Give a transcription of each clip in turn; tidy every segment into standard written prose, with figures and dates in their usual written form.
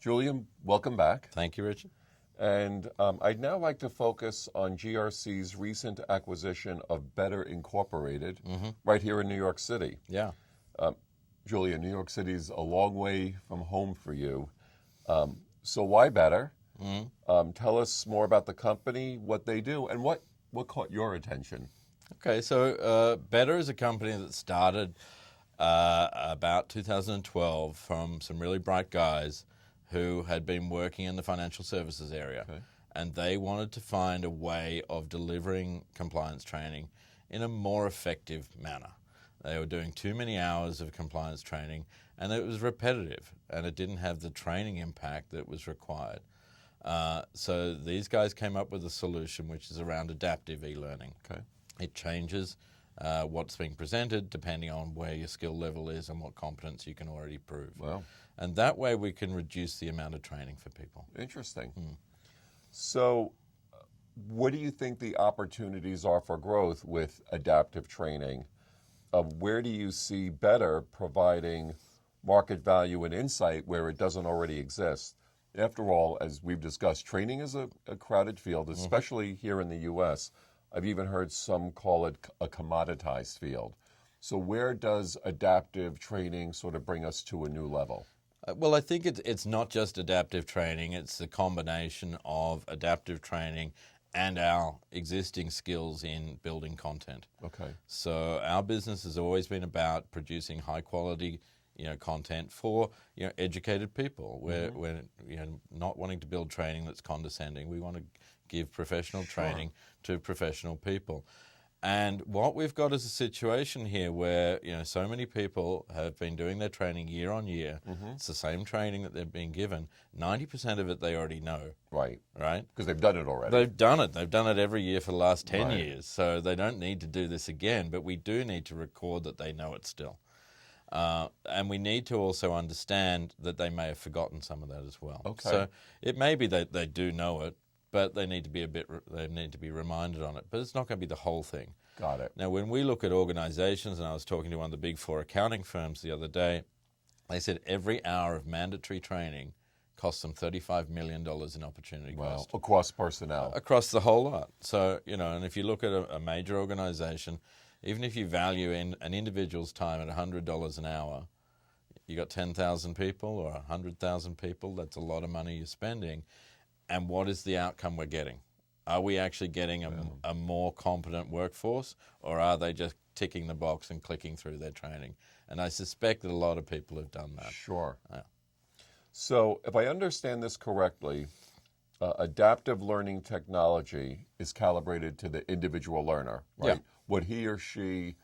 Julian, welcome back. Thank you, Richard. And I'd now like to focus on GRC's recent acquisition of Better Incorporated right here in New York City. Yeah. Julian, New York City's a long way from home for you. So why Better? Tell us more about the company, what they do, and what caught your attention. Okay, so Better is a company that started about 2012 from some really bright guys who had been working in the financial services area. Okay. And they wanted to find a way of delivering compliance training in a more effective manner. They were doing too many hours of compliance training, and it was repetitive, and it didn't have the training impact that was required. So these guys came up with a solution which is around adaptive e-learning. Okay. It changes what's being presented depending on where your skill level is and what competence you can already prove. Wow. And that way we can reduce the amount of training for people. Interesting. So what do you think the opportunities are for growth with adaptive training? Where do you see Better providing market value and insight where it doesn't already exist? After all, as we've discussed, training is a crowded field, especially here in the U.S. I've even heard some call it a commoditized field. So where does adaptive training sort of bring us to a new level? Well, I think it's not just adaptive training. It's the combination of adaptive training and our existing skills in building content. Okay. So our business has always been about producing high quality, content for educated people. We're not wanting to build training that's condescending. We want to give professional training to professional people. And what we've got is a situation here where so many people have been doing their training year on year. It's the same training that they're being given. 90% of it they already know. Right. Right? Because they've done it already. They've done it. They've done it every year for the last 10 Right. years. So they don't need to do this again, but we do need to record that they know it still. And we need to also understand that they may have forgotten some of that as well. Okay. So it may be that they do know it, but they need to be reminded on it. But it's not going to be the whole thing. Got it. Now, when we look at organizations, and I was talking to one of the big four accounting firms the other day, they said every hour of mandatory training costs them $35 million in opportunity cost. Across personnel. Across the whole lot. So, and if you look at a major organization, even if you value in an individual's time at $100 an hour, you got 10,000 people or 100,000 people, that's a lot of money you're spending. And what is the outcome we're getting? Are we actually getting a more competent workforce, or are they just ticking the box and clicking through their training? And I suspect that a lot of people have done that. Sure. Yeah. So if I understand this correctly, adaptive learning technology is calibrated to the individual learner, right? Yeah. What he or she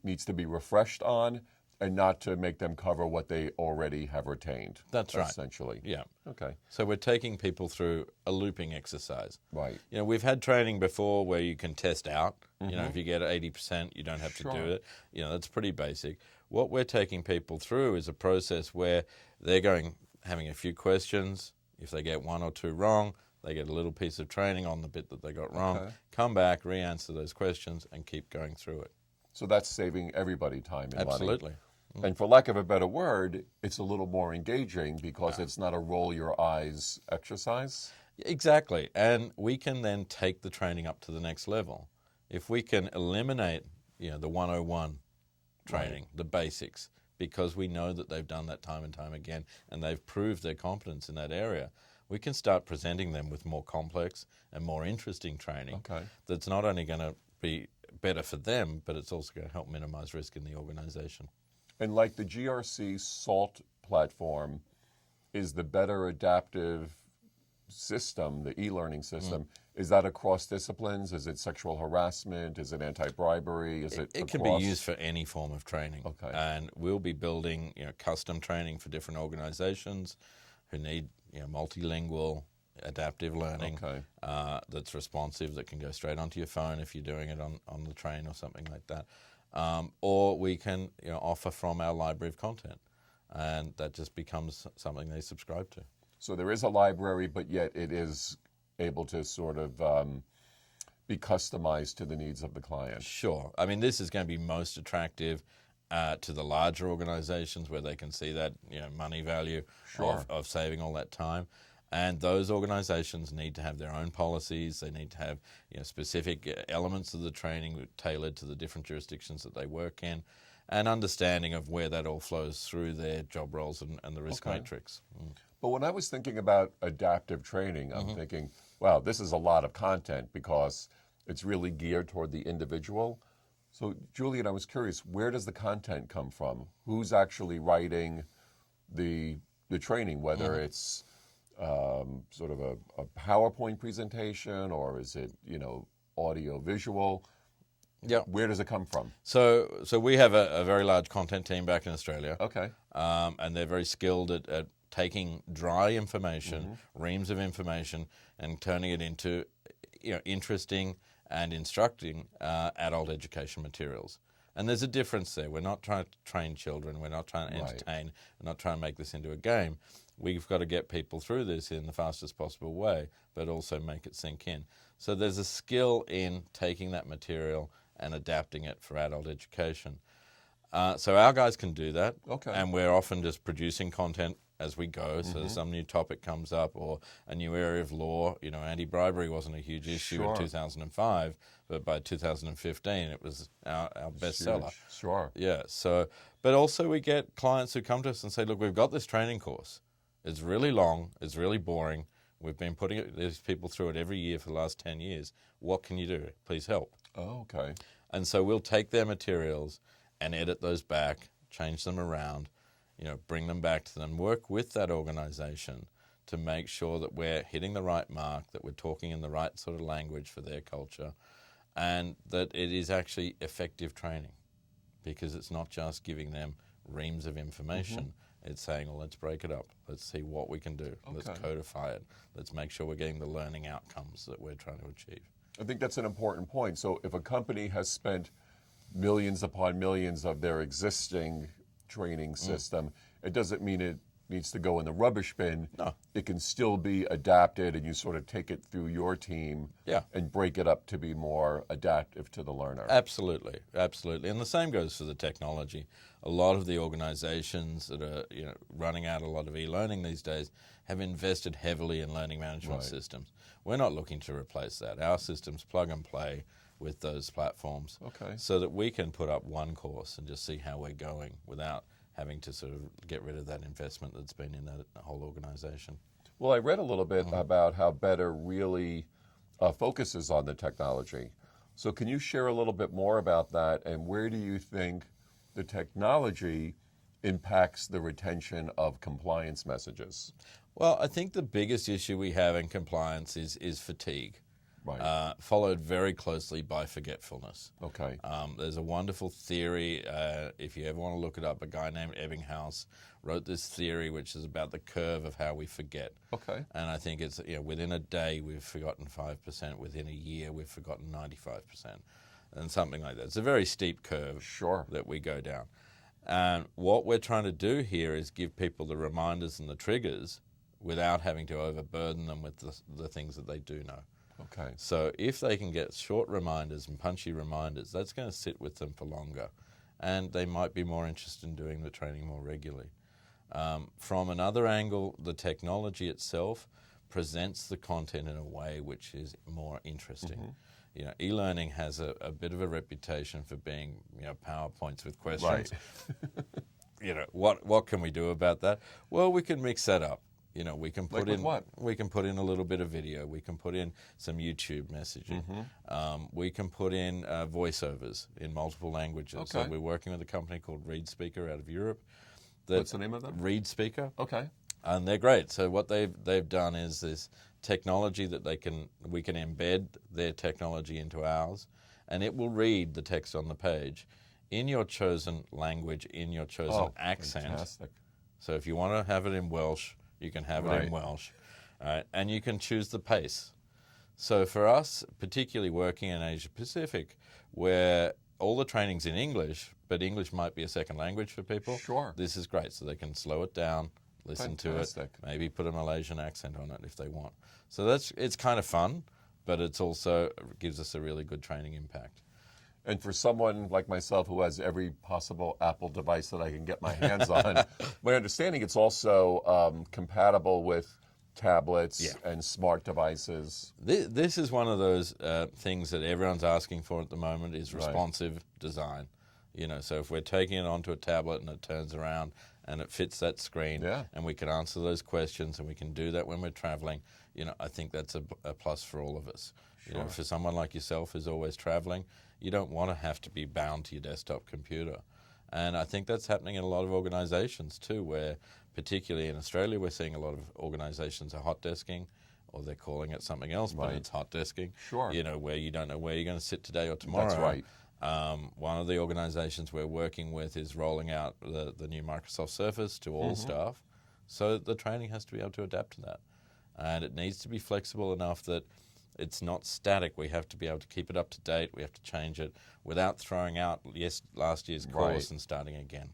needs to be refreshed on, and not to make them cover what they already have retained. That's right. Essentially. Yeah. Okay. So we're taking people through a looping exercise. Right. We've had training before where you can test out. If you get 80%, you don't have to do it. That's pretty basic. What we're taking people through is a process where they're having a few questions. If they get one or two wrong, they get a little piece of training on the bit that they got wrong, come back, re-answer those questions, and keep going through it. So that's saving everybody time and Absolutely. money. And for lack of a better word, it's a little more engaging because it's not a roll your eyes exercise. Exactly. And we can then take the training up to the next level. If we can eliminate, the 101 training, the basics, because we know that they've done that time and time again and they've proved their competence in that area, we can start presenting them with more complex and more interesting training that's not only going to be better for them, but it's also going to help minimize risk in the organization. And like the GRC SALT platform is the Better adaptive system, the e-learning system, is that across disciplines? Is it sexual harassment? Is it anti-bribery? It can be used for any form of training. Okay. And we'll be building custom training for different organizations who need multilingual adaptive learning that's responsive, that can go straight onto your phone if you're doing it on the train or something like that. Or we can offer from our library of content, and that just becomes something they subscribe to. So there is a library, but yet it is able to sort of be customized to the needs of the client. Sure. I mean, this is going to be most attractive to the larger organizations where they can see that money value Sure. of saving all that time. And those organizations need to have their own policies. They need to have specific elements of the training tailored to the different jurisdictions that they work in, and understanding of where that all flows through their job roles and the risk matrix. But when I was thinking about adaptive training, I'm thinking, wow, this is a lot of content because it's really geared toward the individual. So, Julian, I was curious, where does the content come from? Who's actually writing the training, whether it's sort of a PowerPoint presentation, or is it, audio visual? Yeah. Where does it come from? So we have a very large content team back in Australia. Okay. And they're very skilled at taking dry information, reams of information, and turning it into interesting and instructing adult education materials. And there's a difference there. We're not trying to train children. We're not trying to entertain. We're not trying to make this into a game. We've got to get people through this in the fastest possible way, but also make it sink in. So there's a skill in taking that material and adapting it for adult education. So our guys can do that. Okay. And we're often just producing content as we go. So some new topic comes up or a new area of law. Anti-bribery wasn't a huge issue in 2005, but by 2015 it was our bestseller. Sure. Yeah. So, but also we get clients who come to us and say, look, we've got this training course. It's really long. It's really boring. We've been putting these people through it every year for the last 10 years. What can you do? Please help. Oh, okay. And so we'll take their materials and edit those back, change them around, bring them back to them, work with that organization to make sure that we're hitting the right mark, that we're talking in the right sort of language for their culture, and that it is actually effective training, because it's not just giving them reams of information. It's saying, well, let's break it up. Let's see what we can do. Okay. Let's codify it. Let's make sure we're getting the learning outcomes that we're trying to achieve. I think that's an important point. So if a company has spent millions upon millions of their existing training system, it doesn't mean it needs to go in the rubbish bin. No. It can still be adapted, and you sort of take it through your team and break it up to be more adaptive to the learner. Absolutely, absolutely. And the same goes for the technology. A lot of the organizations that are running out a lot of e-learning these days have invested heavily in learning management systems. We're not looking to replace that. Our systems plug and play with those platforms so that we can put up one course and just see how we're going without having to sort of get rid of that investment that's been in that whole organization. Well, I read a little bit about how Better really focuses on the technology. So can you share a little bit more about that, and where do you think the technology impacts the retention of compliance messages? Well, I think the biggest issue we have in compliance is fatigue. Right. Followed very closely by forgetfulness. Okay. There's a wonderful theory, if you ever want to look it up, a guy named Ebbinghaus wrote this theory which is about the curve of how we forget. Okay. And I think it's, within a day we've forgotten 5%, within a year we've forgotten 95%, and something like that. It's a very steep curve that we go down. And what we're trying to do here is give people the reminders and the triggers without having to overburden them with the things that they do know. Okay. So if they can get short reminders and punchy reminders, that's going to sit with them for longer, and they might be more interested in doing the training more regularly. From another angle, the technology itself presents the content in a way which is more interesting. E-learning has a bit of a reputation for being PowerPoints with questions. Right. What can we do about that? Well, we can mix that up. We can put we can put in a little bit of video. We can put in some YouTube messaging. We can put in voiceovers in multiple languages. Okay. So we're working with a company called Read Speaker out of Europe. What's the name of them? Read Speaker. Okay. And they're great. So what they've done is this technology that we can embed their technology into ours, and it will read the text on the page in your chosen language, in your chosen accent. Fantastic. So if you want to have it in Welsh, you can have it in Welsh, and you can choose the pace. So for us, particularly working in Asia Pacific, where all the training's in English, but English might be a second language for people, this is great. So they can slow it down, listen to it, maybe put a Malaysian accent on it if they want. So it's kind of fun, but it's also gives us a really good training impact. And for someone like myself who has every possible Apple device that I can get my hands on, my understanding it's also compatible with tablets and smart devices. This is one of those things that everyone's asking for at the moment is Right. responsive design. You know, so if we're taking it onto a tablet and it turns around and it fits that screen, and we can answer those questions and we can do that when we're traveling, you know, I think that's a plus for all of us. Sure. You know, for someone like yourself who's always traveling, you don't want to have to be bound to your desktop computer. And I think that's happening in a lot of organizations too, where particularly in Australia, we're seeing a lot of organizations are hot desking, or they're calling it something else, but it's hot desking. Sure. You know, where you don't know where you're going to sit today or tomorrow. That's right. One of the organizations we're working with is rolling out the new Microsoft Surface to all staff. So the training has to be able to adapt to that. And it needs to be flexible enough that it's not static. We have to be able to keep it up to date. We have to change it without throwing out last year's course and starting again.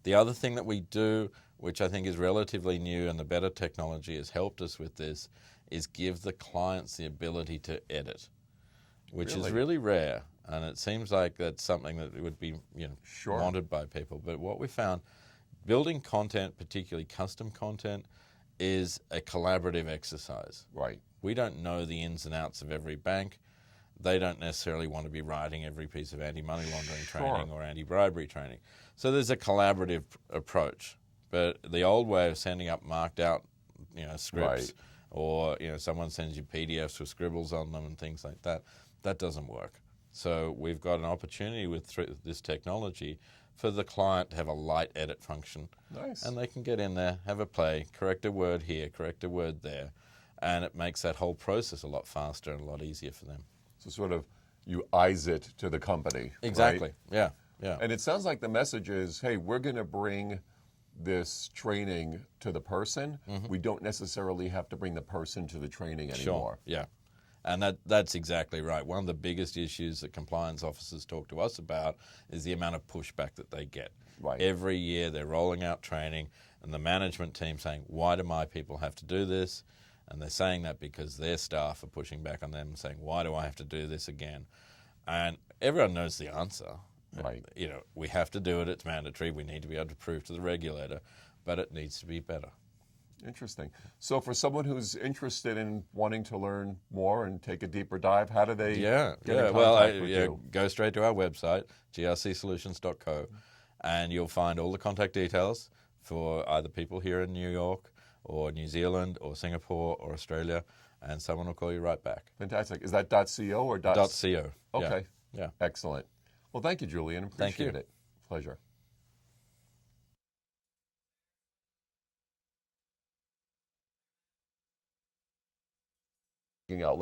The other thing that we do, which I think is relatively new and the better technology has helped us with this, is give the clients the ability to edit, which is really rare. And it seems like that's something that would be wanted by people. But what we found, building content, particularly custom content, is a collaborative exercise. Right. We don't know the ins and outs of every bank. They don't necessarily want to be writing every piece of anti-money laundering training or anti-bribery training. So there's a collaborative approach. But the old way of sending up marked out, scripts, or someone sends you PDFs with scribbles on them and things like that, that doesn't work. So we've got an opportunity with this technology for the client to have a light edit function. Nice. And they can get in there, have a play, correct a word here, correct a word there, and it makes that whole process a lot faster and a lot easier for them. So sort of you eyes it to the company. Exactly. Right? Yeah. And it sounds like the message is, hey, we're going to bring this training to the person. We don't necessarily have to bring the person to the training anymore. Sure. Yeah. And that's exactly right. One of the biggest issues that compliance officers talk to us about is the amount of pushback that they get. Right. Every year they're rolling out training and the management team saying, why do my people have to do this? And they're saying that because their staff are pushing back on them and saying, why do I have to do this again? And everyone knows the answer. Right. We have to do it. It's mandatory. We need to be able to prove to the regulator, but it needs to be better. Interesting. So for someone who's interested in wanting to learn more and take a deeper dive, how do they get in contact with you? Go straight to our website, grcsolutions.co, and you'll find all the contact details for either people here in New York or New Zealand or Singapore or Australia, and someone will call you right back. Fantastic. Is that .co or .co. Okay. Yeah. Excellent. Well, thank you, Julian. Appreciate it. Pleasure. Out